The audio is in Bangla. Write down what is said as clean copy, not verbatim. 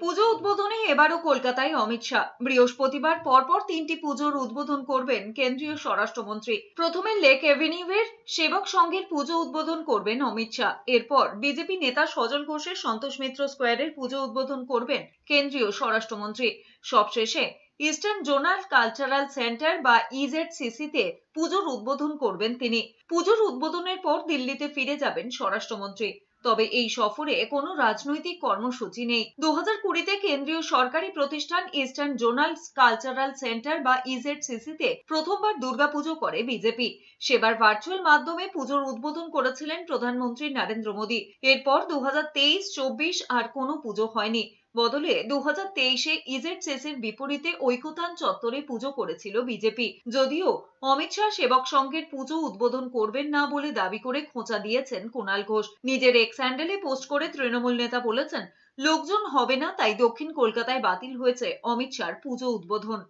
পুজো উদ্বোধনে এবারও কলকাতায় অমিত শাহ। বৃহস্পতিবার পরপর 3টি পুজোর উদ্বোধন করবেন কেন্দ্রীয় স্বরাষ্ট্রমন্ত্রী। প্রথমে লেক এভিনিউয়ের সেবক সংঘের পুজো উদ্বোধন করবেন অমিত শাহ। এরপর বিজেপি নেতা সজল ঘোষের সন্তোষ মিত্র স্কোয়ারের পুজো উদ্বোধন করবেন কেন্দ্রীয় স্বরাষ্ট্রমন্ত্রী। সবশেষে ইস্টার্ন জোনাল কালচারাল সেন্টার বা ইজেডসিসিতে পুজোর উদ্বোধন করবেন তিনি। পুজোর উদ্বোধনের পর দিল্লিতে ফিরে যাবেন স্বরাষ্ট্রমন্ত্রী। তবে এই সফরে কোনো রাজনৈতিক কর্মসূচি নেই। 2020-তে কেন্দ্রীয় সরকারি প্রতিষ্ঠান ইস্টার্ন জোনাল কালচারাল সেন্টার বা ইজেডসিসিতে প্রথমবার দুর্গাপুজো করে বিজেপি। সেবার ভার্চুয়াল মাধ্যমে পুজোর উদ্বোধন করেছিলেন প্রধানমন্ত্রী নরেন্দ্র মোদী। এরপর 2023-24 আর কোনো পুজো হয়নি। বদলে 2023-এ ইজেডসিসির বিপরীতে ঐকতান চত্বরে পুজো করেছিল বিজেপি। যদিও অমিত শাহ সেবক সংঘের পুজো উদ্বোধন করবেন না বলে দাবি করে খোঁচা দিয়েছেন কুণাল ঘোষ। নিজের এক্স হ্যান্ডেলে পোস্ট করে তৃণমূল নেতা বলেছেন, লোকজন হবে না, তাই দক্ষিণ কলকাতায় বাতিল হয়েছে অমিত শাহর পুজো উদ্বোধন।